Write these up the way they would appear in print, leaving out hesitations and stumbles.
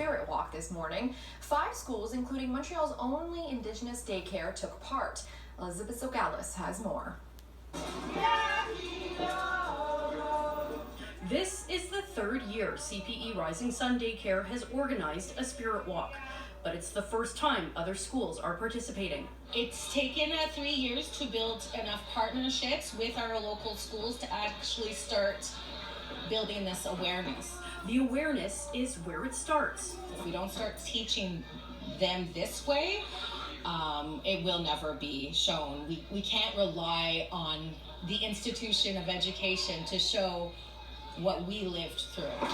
Spirit Walk this morning. 5 schools, including Montreal's only Indigenous daycare, took part. Elizabeth Zogalis has more. This is the 3rd year CPE Rising Sun Daycare has organized a Spirit Walk, but it's the first time other schools are participating. It's taken 3 years to build enough partnerships with our local schools to actually start building this awareness. The awareness is where it starts. If we don't start teaching them this way, it will never be shown. We can't rely on the institution of education to show what we lived through.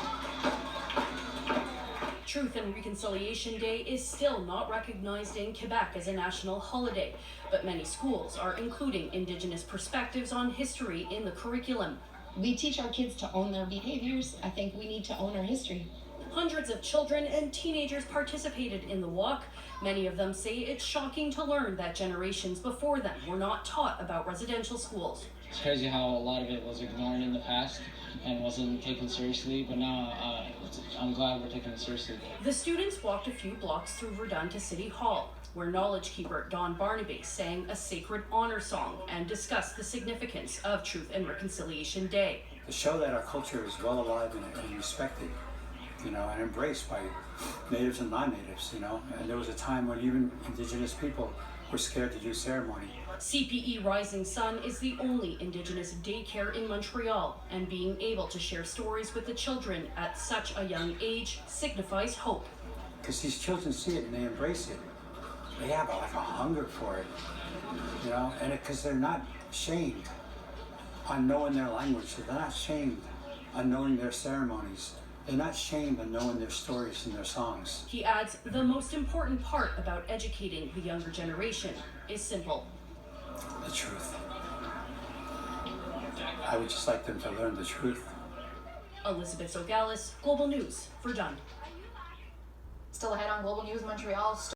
Truth and Reconciliation Day is still not recognized in Quebec as a national holiday, but many schools are including Indigenous perspectives on history in the curriculum. We teach our kids to own their behaviors. I think we need to own our history. Hundreds of children and teenagers participated in the walk. Many of them say it's shocking to learn that generations before them were not taught about residential schools. It's crazy how a lot of it was ignored in the past and wasn't taken seriously, but now I'm glad we're taking it seriously. The students walked a few blocks through Verdun to City Hall, where knowledge keeper Don Barnaby sang a sacred honor song and discussed the significance of Truth and Reconciliation Day. To show that our culture is well alive and respected, and embraced by natives and non-natives, and there was a time when even Indigenous people were scared to do ceremony. CPE Rising Sun is the only Indigenous daycare in Montreal, and being able to share stories with the children at such a young age signifies hope. Because these children see it and they embrace it. They have a hunger for it, and because they're not shamed on knowing their language, they're not shamed on knowing their ceremonies. They're not shamed on knowing their stories and their songs. He adds, the most important part about educating the younger generation is simple. The truth. I would just like them to learn the truth. Elizabeth Zogalis, Global News, Verdun. Still ahead on Global News Montreal.